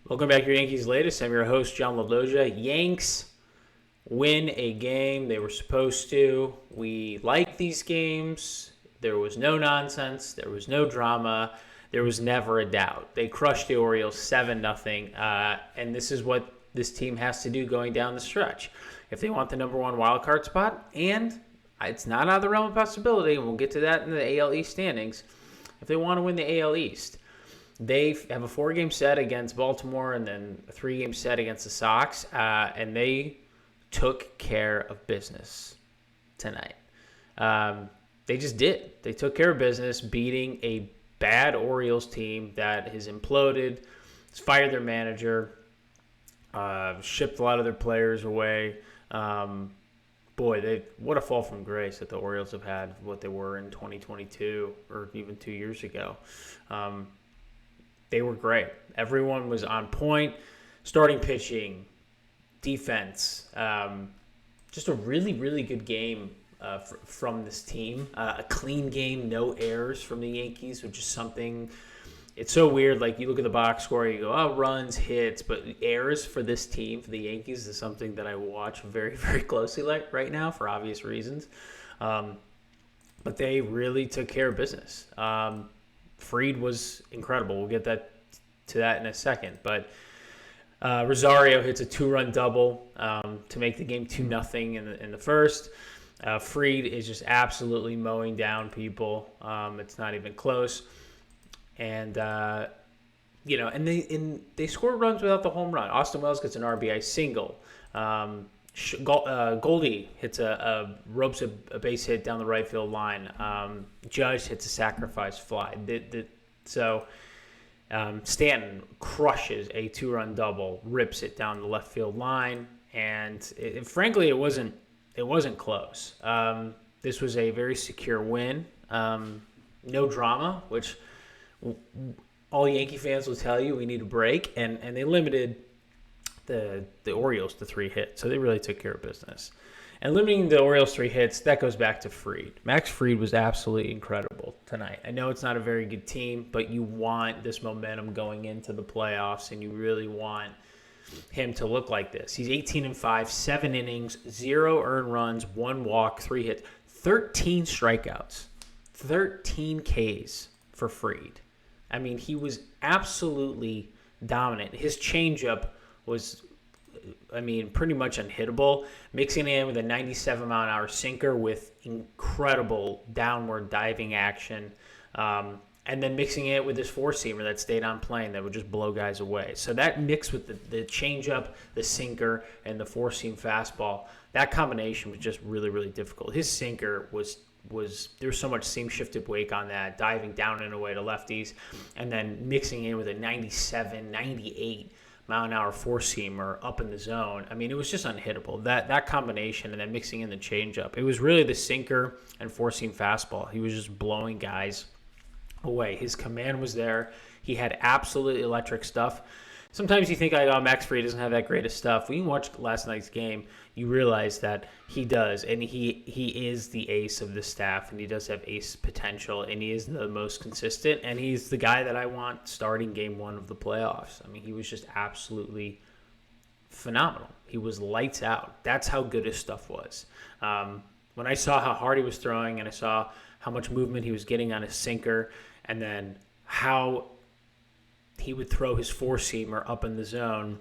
Welcome back to your Yankees Latest. I'm your host, John Laloggia. Yanks win a game they were supposed to. We like these games. There was no nonsense. There was no drama. There was never a doubt. They crushed the Orioles 7-0, and this is what this team has to do going down the stretch. If they want the number one wild card spot, and it's not out of the realm of possibility, and we'll get to that in the AL East standings, if they want to win the AL East, they have a 4-game set against Baltimore and then a 3-game set against the Sox, and they took care of business tonight. They just did. They took care of business, beating a bad Orioles team that has imploded, has fired their manager, shipped a lot of their players away. What a fall from grace that the Orioles have had, what they were in 2022 or even 2 years ago. They were great. Everyone was on point. Starting pitching, defense, just a really, really good game from this team. A clean game, no errors from the Yankees, which is something. It's so weird. Like, you look at the box score, you go, oh, runs, hits, but errors for this team, for the Yankees, is something that I watch very, very closely right now for obvious reasons. But they really took care of business. Fried was incredible. We'll get to that in a second. But Rosario hits a 2-run double to make the game 2-0 in the first. Fried is just absolutely mowing down people. It's not even close. And they score runs without the home run. Austin Wells gets an RBI single. Goldie hits ropes a base hit down the right field line. Judge hits a sacrifice fly. Stanton crushes a 2-run double, rips it down the left field line, and frankly, it wasn't close. This was a very secure win. No drama, which all Yankee fans will tell you we need a break, and they limited the Orioles to 3 hits, so they really took care of business. And limiting the Orioles 3 hits, that goes back to Fried. Max Fried was absolutely incredible tonight. I know it's not a very good team, but you want this momentum going into the playoffs, and you really want him to look like this. He's 18-5, 7 innings, 0 earned runs, 1 walk, 3 hits, 13 strikeouts, 13 Ks for Fried. I mean, he was absolutely dominant. His changeup was, pretty much unhittable, mixing in with a 97-mile-an-hour sinker with incredible downward diving action, and then mixing it with his 4-seamer that stayed on plane that would just blow guys away. So that mix with the changeup, the sinker, and the 4-seam fastball, that combination was just really, really difficult. His sinker was there was so much seam-shifted wake on that, diving down and away to lefties, and then mixing in with a 97, 98 mile-an-hour 4-seamer up in the zone. I mean, it was just unhittable. That combination, and then mixing in the changeup. It was really the sinker and 4-seam fastball. He was just blowing guys away. His command was there. He had absolutely electric stuff. Sometimes you think, Max Fried doesn't have that great of stuff. When you watch last night's game, you realize that he does, and he is the ace of the staff, and he does have ace potential, and he is the most consistent, and he's the guy that I want starting game 1 of the playoffs. I mean, he was just absolutely phenomenal. He was lights out. That's how good his stuff was. When I saw how hard he was throwing, and I saw how much movement he was getting on his sinker, and then how he would throw his 4-seamer up in the zone,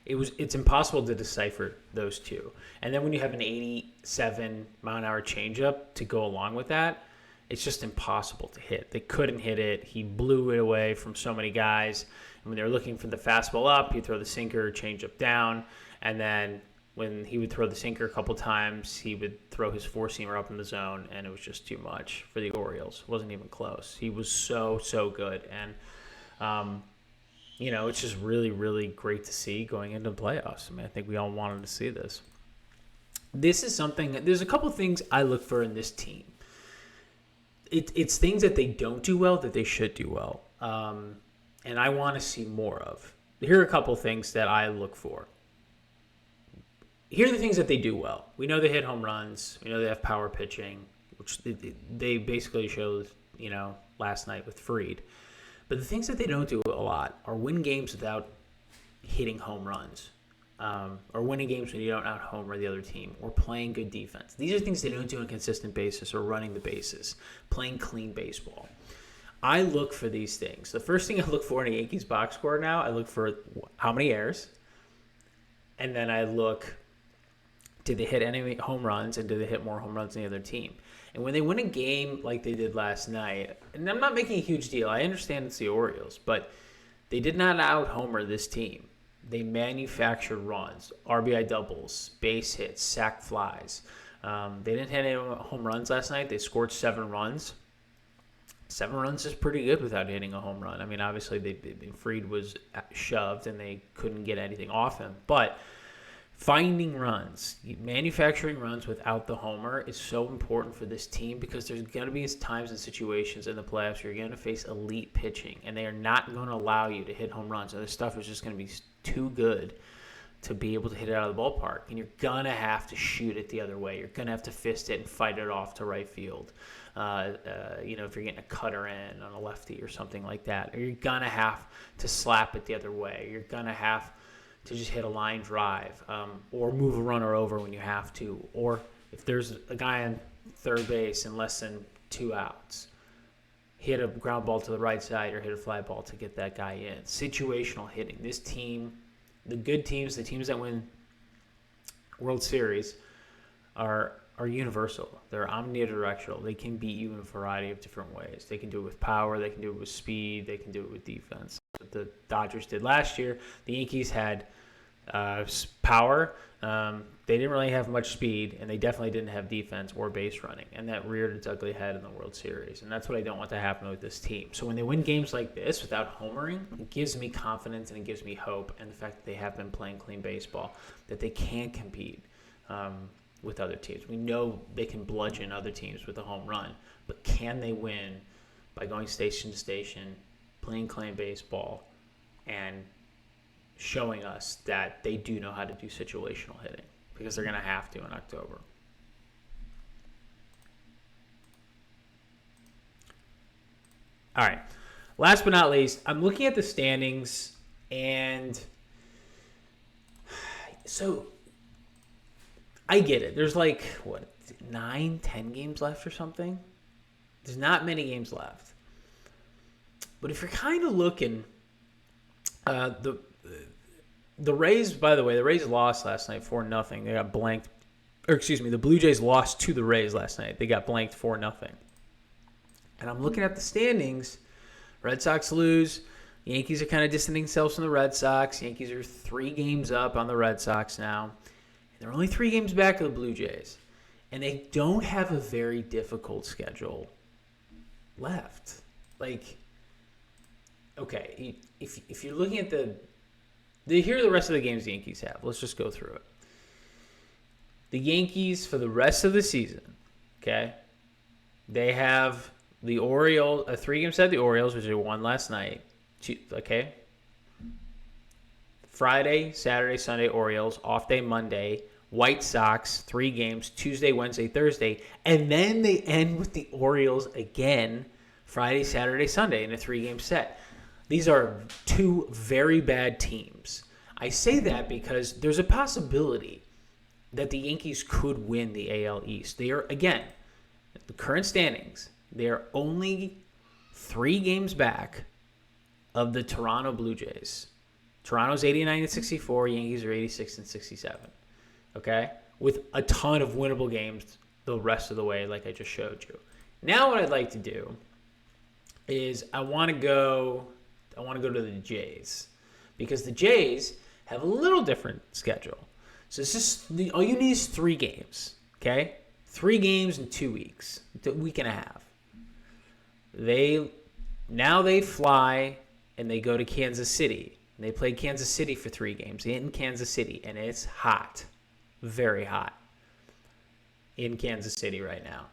it's impossible to decipher those two. And then when you have an 87-mile-an-hour changeup to go along with that, it's just impossible to hit. They couldn't hit it. He blew it away from so many guys. And when they were looking for the fastball up, he'd throw the sinker, changeup down, and then when he would throw the sinker a couple times, he would throw his 4-seamer up in the zone, and it was just too much for the Orioles. It wasn't even close. He was so good. And it's just really, really great to see going into the playoffs. I mean, I think we all wanted to see this. This is something, there's a couple things I look for in this team. It's things that they don't do well that they should do well. And I want to see more of. Here are a couple things that I look for. Here are the things that they do well. We know they hit home runs. We know they have power pitching, which they basically showed, last night with Fried. But the things that they don't do a lot are win games without hitting home runs, or winning games when you don't out-homer the other team, or playing good defense. These are things they don't do on a consistent basis, or running the bases, playing clean baseball. I look for these things. The first thing I look for in a Yankees box score now, I look for how many errors, and then I look, did they hit any home runs, and did they hit more home runs than the other team? And when they win a game like they did last night, and I'm not making a huge deal. I understand it's the Orioles, but they did not out-homer this team. They manufactured runs, RBI doubles, base hits, sac flies. They didn't hit any home runs last night. They scored 7 runs. 7 runs is pretty good without hitting a home run. I mean, obviously, Fried was shoved and they couldn't get anything off him. But finding runs, manufacturing runs without the homer is so important for this team, because there's going to be times and situations in the playoffs where you're going to face elite pitching, and they are not going to allow you to hit home runs. Other stuff is just going to be too good to be able to hit it out of the ballpark, and you're going to have to shoot it the other way. You're going to have to fist it and fight it off to right field. If you're getting a cutter in on a lefty or something like that, or you're going to have to slap it the other way. You're going to have to just hit a line drive, or move a runner over when you have to, or if there's a guy on third base and less than 2 outs, hit a ground ball to the right side or hit a fly ball to get that guy in. Situational hitting. This team, the good teams, the teams that win World Series, are universal. They're omnidirectional. They can beat you in a variety of different ways. They can do it with power. They can do it with speed. They can do it with defense. What the Dodgers did last year. The Yankees had power. They didn't really have much speed, and they definitely didn't have defense or base running, and that reared its ugly head in the World Series, and that's what I don't want to happen with this team. So when they win games like this without homering, it gives me confidence and it gives me hope, and the fact that they have been playing clean baseball, that they can compete with other teams. We know they can bludgeon other teams with a home run, but can they win by going station to station, playing clean baseball, and showing us that they do know how to do situational hitting, because they're going to have to in October. All right. Last but not least, I'm looking at the standings, and so I get it. There's 9, 10 games left or something? There's not many games left. But if you're kind of looking, the Rays, by the way, the Rays lost last night 4-0. They got blanked. The Blue Jays lost to the Rays last night. They got blanked 4-0. And I'm looking at the standings. Red Sox lose. Yankees are kind of distancing themselves from the Red Sox. Yankees are 3 games up on the Red Sox now. And they're only 3 games back of the Blue Jays. And they don't have a very difficult schedule left. Okay, if you're looking at here are the rest of the games the Yankees have. Let's just go through it. The Yankees, for the rest of the season, okay, they have the Orioles, a 3-game set of the Orioles, which they won last night, okay? Friday, Saturday, Sunday, Orioles, off day Monday, White Sox, 3 games, Tuesday, Wednesday, Thursday, and then they end with the Orioles again, Friday, Saturday, Sunday, in a 3-game set. These are 2 very bad teams. I say that because there's a possibility that the Yankees could win the AL East. They are, again, the current standings, they are only 3 games back of the Toronto Blue Jays. Toronto's 89-64, Yankees are 86-67. Okay? With a ton of winnable games the rest of the way, like I just showed you. Now what I'd like to do is I want to go to the Jays, because the Jays have a little different schedule. So it's just all you need is 3 games, okay? 3 games in 2 weeks, a week and a half. They fly and they go to Kansas City. They play Kansas City for 3 games in Kansas City, and it's hot, very hot in Kansas City right now.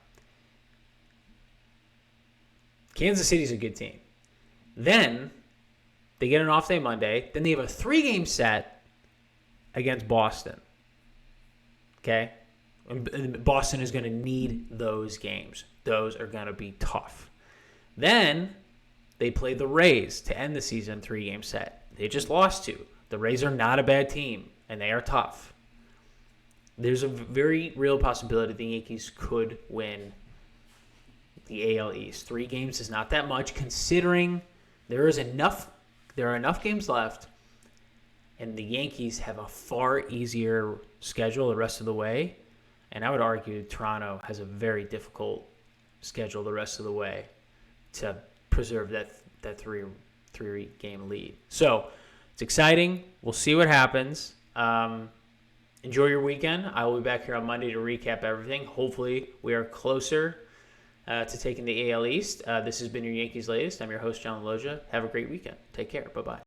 Kansas City's a good team. Then they get an off day Monday. Then they have a 3-game set against Boston. Okay? And Boston is going to need those games. Those are going to be tough. Then They played the Rays to end the season 3-game set. They just lost 2. The Rays are not a bad team, and they are tough. There's a very real possibility the Yankees could win the AL East. 3 games is not that much, considering there are enough games left, and the Yankees have a far easier schedule the rest of the way. And I would argue Toronto has a very difficult schedule the rest of the way to preserve that 3-game lead. So it's exciting. We'll see what happens. Enjoy your weekend. I will be back here on Monday to recap everything. Hopefully we are closer to taking the AL East. This has been your Yankees Latest. I'm your host, John Laloggia. Have a great weekend. Take care. Bye-bye.